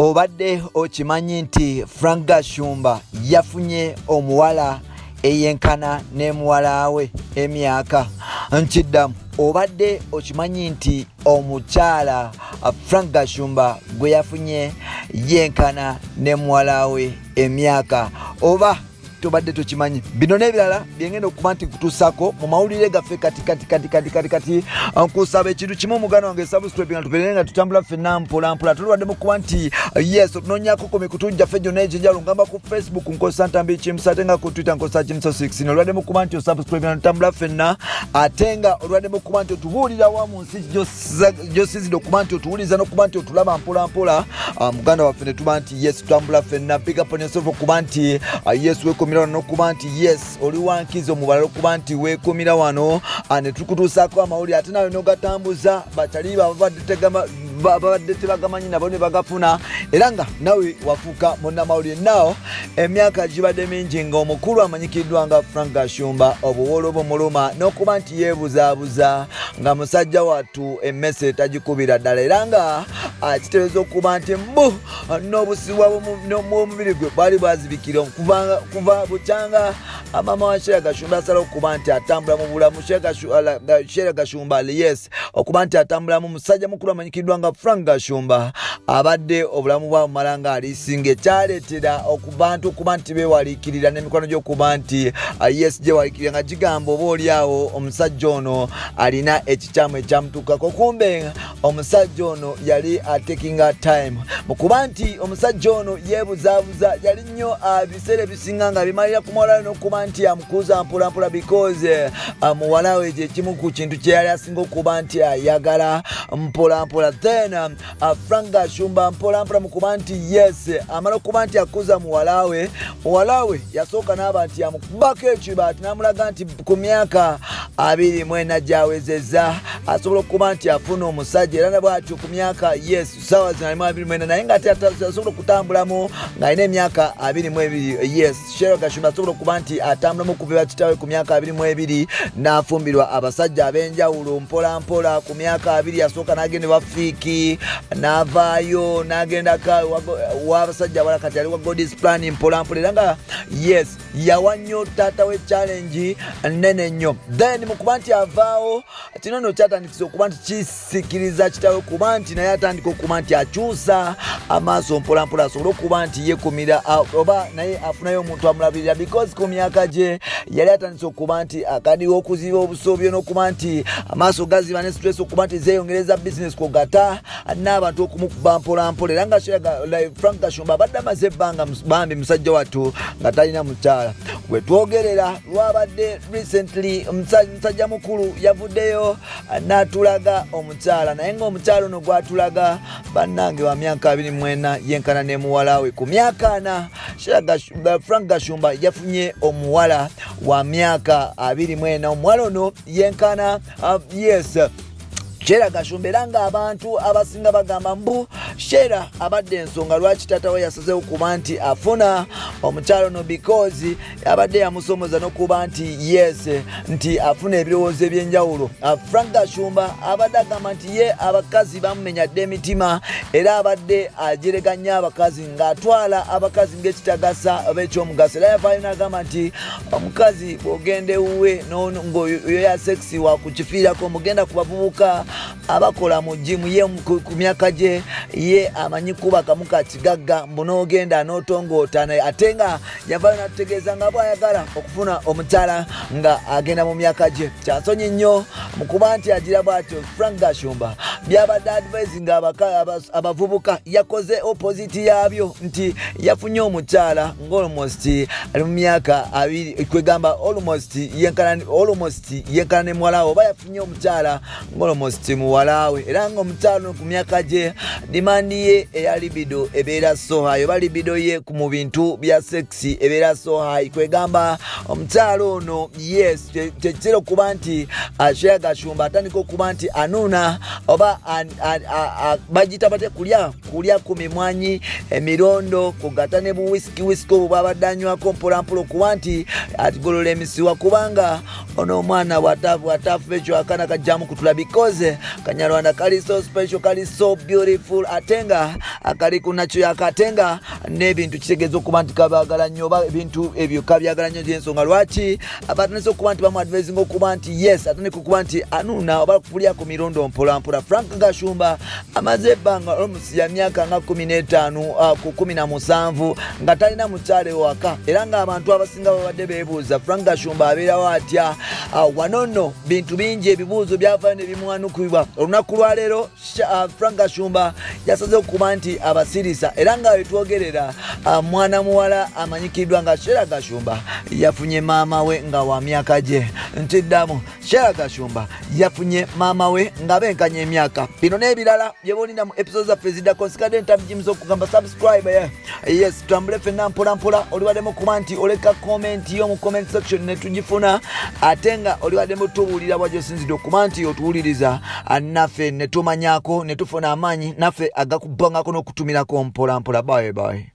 Obadde okimanyi nti Frank Gashumba yafunye omuwala eyenkana ne muwala we emyaka nkiddamu. Obadde okimanyi nti omukyala Frank Gashumba gwe yafunye yenkana ne muwala we emyaka, oba tobadde tokimanyi? Bino n'ebirala byengenda okuba nti kutuusako mu mawulire gaffe kati nkusaba ekintu kimu mugano wange subscribe nga tubeere nga tutambula ffenna mpolampola. Tulwadde mu kuba nti yes otunoonyako ku mikutu gyaffe gyonna egy'enjawulo, ngamba ku Facebook nkozesa Ntambi Chimusa ate nga ku Twitter nkozesa Chimusa 6. Olwadde mu kuba nti osubscribe nga tutambula ffenna, ate nga olwadde mu kuba nti otubuulira wa mu nsi gy'osizidde okuba nti otuwuliza n'okuba nti otulaba mpolampola. Muganda waffe ne tuba nti yes tutambula ffenna, pick up on yourself okuba nti yes weekomera wano n'okuba nti yes oli wankiza omubala okuba nti weekomera wano ne tukutuusaako amawulire ate nawe n'ogatambuza batali babadde tebagamanyi nabo ne bagafuna, era nga nawe wafuuka munnamawulire. Naawo emyaka gibadde mingi ng'omukulu amanyikiddwa nga Frank Gashumba obuwolo bumuluma n'okuba nti yeebuzaabuza nga musajja wattu emmese tagikubira ddala, era nga kitegeeza okuba nti mbu n'obusibwa bw'omubiri gwe bwali bwazibikira kuva bukyanga mama wa Sheila Gashumba asala okuba nti atambula mu bulamu. Sheila Gashumba yes okuba nti atambula mu musajja mukulu amanyikiddwa nga Frank Gashumba abadde obulamu bwa malanga alisinga, ekyaleetera okubantu okuba nti beewaliikirira n'emikwano gy'okuba nti yes gyewaliikirira nga gigamba oba oliawo omusajja ono alina ekikyamu ekyamutuukako. Kumbe omusajja ono yali atakinga time mu kuba nti omusajja ono yeebuzaabuza, yali nnyo biseera ebisinga nga bimalira ku muwala we n'okuba nti amukuuza mpolampola because muwala we kyekimu ku kintu kye yali asinga okuba nti ayagala mpolampola. Then Frank Gashumba mpolampola mu kuba nti yes amala okuba nti akuuza muwala we yasooka n'aba nti amukubako ekibaati n'amulaga nti ku myaka 24 gy'awezezza asobola okuba nti afuna omusajja, era nabwatyo ku myaka yes ssaawa 24 naye nga ate asobola okutambulamu ng'alina emyaka 22. Yes Sheila Gashumba asobola okuba nti atambulamu okuva kitaawe ku myaka 22 n'afumbirwa abasajja ab'enjawulo mpolampola. Ku myaka 2 yasooka n'agenda bafiiki n'avaayo n'agenda w'abasajja abalala kati ali wa God's Plan mpolampola, era nga yes yawa nnyo taata we challenge nnene nnyo. Then mu kuba nti avaawo kino nno kyatandikisa okuba nti kisikiriza kitaawe kuba nti naye atandika okuba nti akyusa amaaso mpolampola asobole okuba nti yeekumira oba naye afunayo omuntu amulabirira, because ku myaka gye yali atandise okuba nti akadiwo okuziba obusobyo n'okuba nti amaaso gaziba ne stress okuba nti zeeyongereza business kugata n'abantu okumukuba mpolampola, era nga Frank Gashumba abadde amaze ebbanga bambi musajja wattu nga talina mukyala. Bwe twogerera lwabadde recently musajja mukulu yavuddeyo n'atulaga omukyala, naye ng'omukyala ono gw'atulaga bannange wa myaka 24 yenkana ne muwala we. Ku myaka 4 Frank Gashumba yafunye omuwala wa myaka 24. Omuwala ono yenkana yes Sheila Gashumba, era nga abantu abasinga bagamba mbu Sheila abadde ensonga lwaki taata we yasazeewo kuba nti afuna omukyalo ono because abadde yamusomoza n'okuba nti yes nti afuna ebirowoozo eby'enjawulo. Frank Gashumba abadde agamba nti ye abakazi bamumenyadde emitima, era abadde agireganya abakazi ng'atwala abakazi ng'ekitagasa oba ekyomugaso, era yavaayo n'agamba nti omukazi bw'ogenda ewuwe ng'oyo ya sexy wakukifiirako mugenda ku bavubuka abakola mu jimu ye ku myaka gye ye amanyi kuba kamu ka kigagga mbunoogenda n'otongootana, ate nga yavaayo n'atutegeeza nga bw'ayagala okufuna omukyala nga agenda mu myaka gye. Kyansonyi nnyo mu kuba nti agira bw'atyo Frank Gashumba byabadde advising abavubuka, yakoze opposite yaabyo nti yafunye omukyala ng'almost ali mu myaka 2 kwegamba almost yenkana ne muwala we, oba yafunye omukyala ng'almost muwala we, era ng'omukyala ku myaka gye dimandi ye eya libido ebeera so high, oba libido ye mu bintu bya sexy ebeera so high. Kwegamba omukyala ono yes tekitera okuba nti Sheila Gashumba atandika okuba nti anuuna oba bagita bate kulya ku mimwanyi emirondo kugata ne buwisiki obwo bwabadde anywako mpolampola okuba nti atigolola emisiwa, kubanga ono omwana watafu ekyo akana kajjamu kutula because Kanyarwanda kali so special, kali so beautiful, atenga akali kunakyo yakatenga n'ebintu kitegeeza okuba nti kabaagala nnyo oba ebintu ebyo kabyagala nnyo gy'ensonga lwaki abatanese okuba nti bamuadvisinga okuba nti yes atandika okuba nti anuna oba kupulya ku mirundo mpolampola. Frank Gashumba amaze ebbanga almost ya myaka nga 15 ku 17 nga talina mukyale waka era ng'abantu abasinga babadde beebuuza Frank Gashumba abeerawo atya. Wano nno bintu bingi ebibuuzo byavaayo ne bimwanukibwa. Olunaku lwa leero Frank Gashumba yasaze okuba nti abasirisa era nga wetwogerera mwana muwala amanyikiddwa nga Shera Gashumba yafunye maama we nga wa myaka gye. Ntiddamu Shera Gashumba yafunye maama we nga benkanya emyaka. Bino n'ebirala bye boolina mu episodes zaffe eziddako nsigadde ntabijimuza okugamba subscribe. Yes, tutambule ffenna mpolampola. Oliwaddemu okuba nti oleka comment yo mu comment section ne tugifuna ate nga oliwaddemu tubuulira bw'ajjo osinzidde okuba nti otuwuliriza naffe ne tumanyako ne tufuna amaanyi naffe agakubbangako n'okutumirako mpolampola. Bye bye.